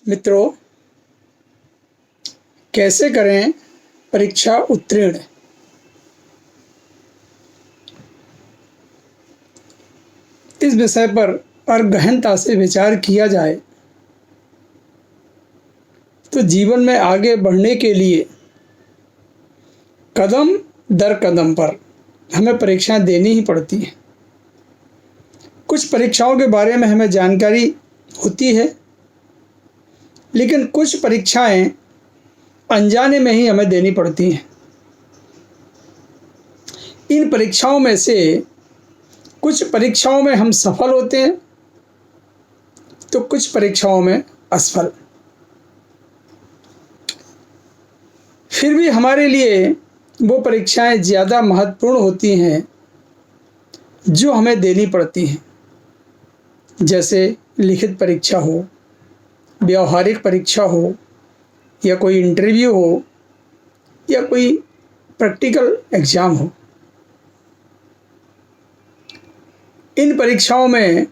मित्रों, कैसे करें परीक्षा उत्तीर्ण। इस विषय पर और गहनता से विचार किया जाए तो जीवन में आगे बढ़ने के लिए कदम दर कदम पर हमें परीक्षाएं देनी ही पड़ती हैं। कुछ परीक्षाओं के बारे में हमें जानकारी होती है, लेकिन कुछ परीक्षाएं अनजाने में ही हमें देनी पड़ती हैं। इन परीक्षाओं में से कुछ परीक्षाओं में हम सफल होते हैं तो कुछ परीक्षाओं में असफल। फिर भी हमारे लिए वो परीक्षाएं ज़्यादा महत्वपूर्ण होती हैं जो हमें देनी पड़ती हैं, जैसे लिखित परीक्षा हो, व्यावहारिक परीक्षा हो, या कोई इंटरव्यू हो, या कोई प्रैक्टिकल एग्ज़ाम हो। इन परीक्षाओं में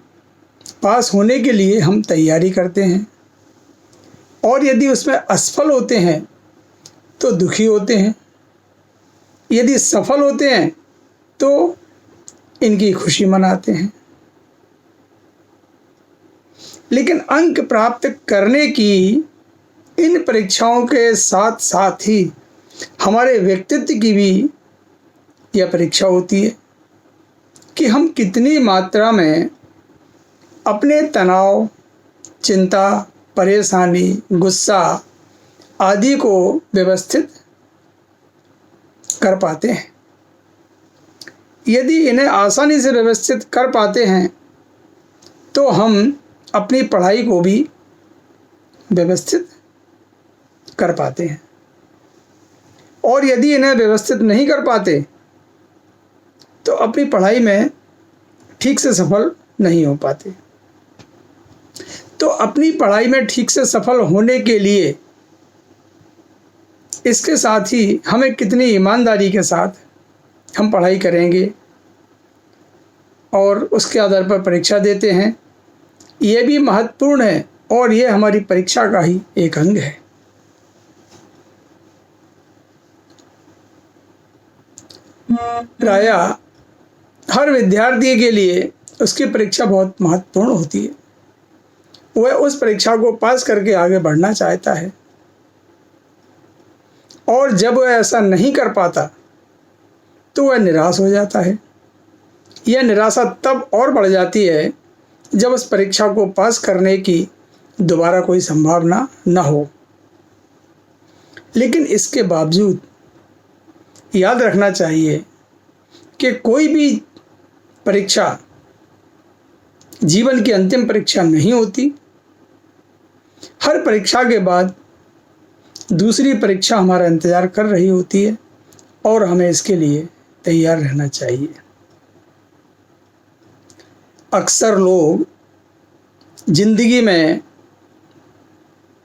पास होने के लिए हम तैयारी करते हैं और यदि उसमें असफल होते हैं तो दुखी होते हैं, यदि सफल होते हैं तो इनकी खुशी मनाते हैं। लेकिन अंक प्राप्त करने की इन परीक्षाओं के साथ साथ ही हमारे व्यक्तित्व की भी यह परीक्षा होती है कि हम कितनी मात्रा में अपने तनाव, चिंता, परेशानी, गुस्सा आदि को व्यवस्थित कर पाते हैं। यदि इन्हें आसानी से व्यवस्थित कर पाते हैं तो हम अपनी पढ़ाई को भी व्यवस्थित कर पाते हैं, और यदि इन्हें व्यवस्थित नहीं कर पाते तो अपनी पढ़ाई में ठीक से सफल नहीं हो पाते। तो अपनी पढ़ाई में ठीक से सफल होने के लिए इसके साथ ही हमें कितनी ईमानदारी के साथ हम पढ़ाई करेंगे और उसके आधार पर परीक्षा देते हैं, ये भी महत्वपूर्ण है और ये हमारी परीक्षा का ही एक अंग है। प्रायः हर विद्यार्थी के लिए उसकी परीक्षा बहुत महत्वपूर्ण होती है। वह उस परीक्षा को पास करके आगे बढ़ना चाहता है, और जब वह ऐसा नहीं कर पाता तो वह निराश हो जाता है। यह निराशा तब और बढ़ जाती है जब उस परीक्षा को पास करने की दोबारा कोई संभावना न हो। लेकिन इसके बावजूद याद रखना चाहिए कि कोई भी परीक्षा जीवन की अंतिम परीक्षा नहीं होती। हर परीक्षा के बाद दूसरी परीक्षा हमारा इंतज़ार कर रही होती है और हमें इसके लिए तैयार रहना चाहिए। अक्सर लोग जिंदगी में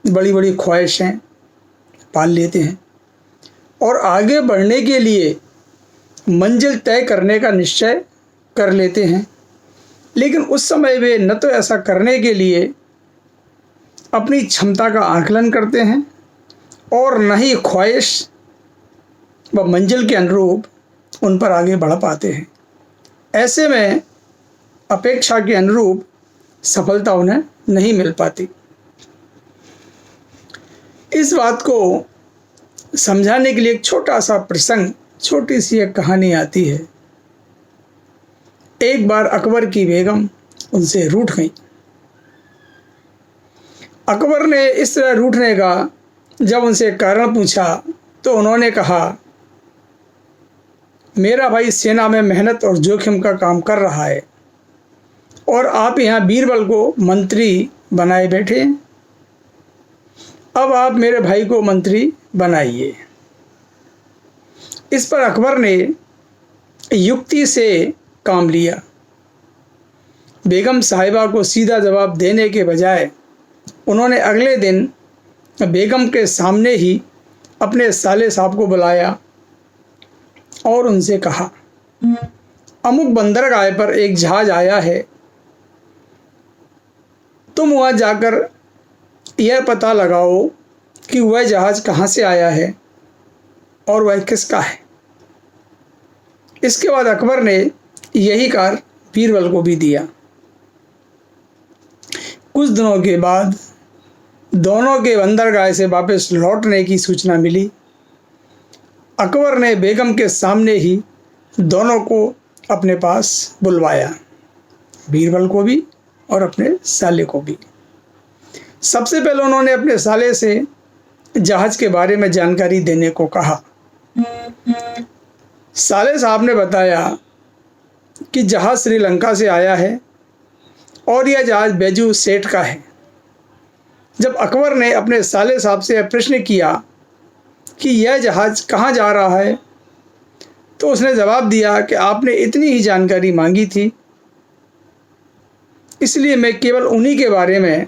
बड़ी बड़ी ख्वाहिशें पाल लेते हैं और आगे बढ़ने के लिए मंजिल तय करने का निश्चय कर लेते हैं, लेकिन उस समय वे न तो ऐसा करने के लिए अपनी क्षमता का आकलन करते हैं और न ही ख्वाहिश व मंजिल के अनुरूप उन पर आगे बढ़ पाते हैं। ऐसे में अपेक्षा के अनुरूप सफलता उन्हें नहीं मिल पाती। इस बात को समझाने के लिए एक छोटा सा प्रसंग, छोटी सी एक कहानी आती है। एक बार अकबर की बेगम उनसे रूठ गई। अकबर ने इस तरह रूठने का जब उनसे कारण पूछा तो उन्होंने कहा, मेरा भाई सेना में मेहनत और जोखिम का काम कर रहा है और आप यहाँ बीरबल को मंत्री बनाए बैठे। अब आप मेरे भाई को मंत्री बनाइए। इस पर अकबर ने युक्ति से काम लिया। बेगम साहिबा को सीधा जवाब देने के बजाय उन्होंने अगले दिन बेगम के सामने ही अपने साले साहब को बुलाया और उनसे कहा, अमुक बंदरगाह पर एक जहाज आया है, तुम वहाँ जाकर यह पता लगाओ कि वह जहाज कहाँ से आया है और वह किसका है। इसके बाद अकबर ने यही कार्य बीरबल को भी दिया। कुछ दिनों के बाद दोनों के बंदरगाह से वापस लौटने की सूचना मिली। अकबर ने बेगम के सामने ही दोनों को अपने पास बुलवाया, बीरबल को भी और अपने साले को भी। सबसे पहले उन्होंने अपने साले से जहाज के बारे में जानकारी देने को कहा। साले साहब ने बताया कि जहाज श्रीलंका से आया है और यह जहाज बैजू सेठ का है। जब अकबर ने अपने साले साहब से यह प्रश्न किया कि यह जहाज कहाँ जा रहा है, तो उसने जवाब दिया कि आपने इतनी ही जानकारी मांगी थी, इसलिए मैं केवल उन्हीं के बारे में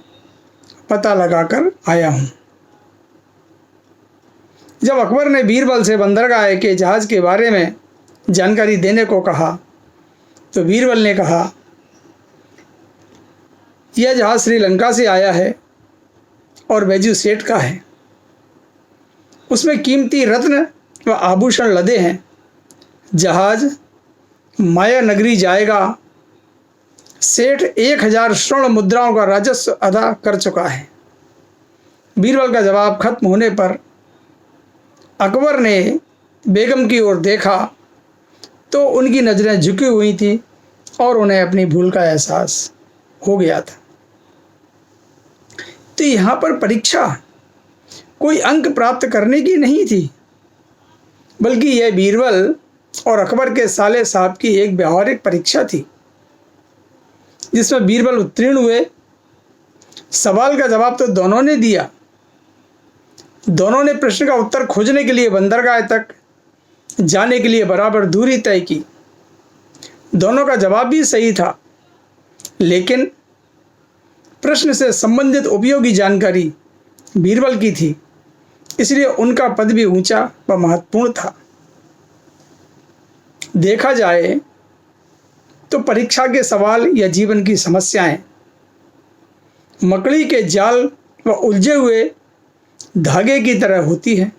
पता लगाकर आया हूँ। जब अकबर ने बीरबल से बंदरगाह के जहाज के बारे में जानकारी देने को कहा, तो बीरबल ने कहा, यह जहाज श्रीलंका से आया है और बैजू सेठ का है। उसमें कीमती रत्न व आभूषण लदे हैं। जहाज माया नगरी जाएगा। सेठ 1000 स्वर्ण मुद्राओं का राजस्व अदा कर चुका है। बीरबल का जवाब खत्म होने पर अकबर ने बेगम की ओर देखा तो उनकी नज़रें झुकी हुई थी और उन्हें अपनी भूल का एहसास हो गया था। तो यहाँ पर परीक्षा कोई अंक प्राप्त करने की नहीं थी, बल्कि यह बीरबल और अकबर के साले साहब की एक व्यवहारिक परीक्षा थी, जिसमें बीरबल उत्तीर्ण हुए। सवाल का जवाब तो दोनों ने दिया। दोनों ने प्रश्न का उत्तर खोजने के लिए बंदरगाह तक जाने के लिए बराबर दूरी तय की। दोनों का जवाब भी सही था, लेकिन प्रश्न से संबंधित उपयोगी जानकारी बीरबल की थी, इसलिए उनका पद भी ऊंचा व महत्वपूर्ण था। देखा जाए तो परीक्षा के सवाल या जीवन की समस्याएं मकड़ी के जाल व उलझे हुए धागे की तरह होती है।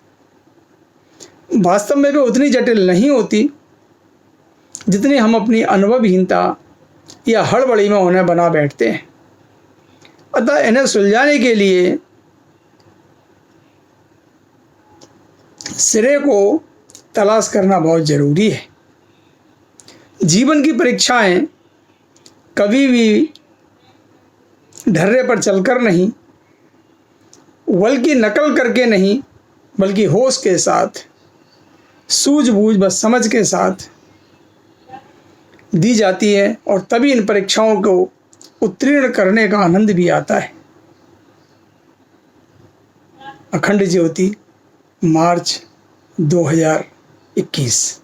वास्तव में वे उतनी जटिल नहीं होती जितनी हम अपनी अनुभवहीनता या हड़बड़ी में उन्हें बना बैठते हैं। अतः इन्हें सुलझाने के लिए सिरे को तलाश करना बहुत ज़रूरी है। जीवन की परीक्षाएं कभी भी ढर्रे पर चलकर नहीं, बल्कि नकल करके नहीं, बल्कि होश के साथ, सूझबूझ व समझ के साथ दी जाती है, और तभी इन परीक्षाओं को उत्तीर्ण करने का आनंद भी आता है। अखंड ज्योति, मार्च 2021।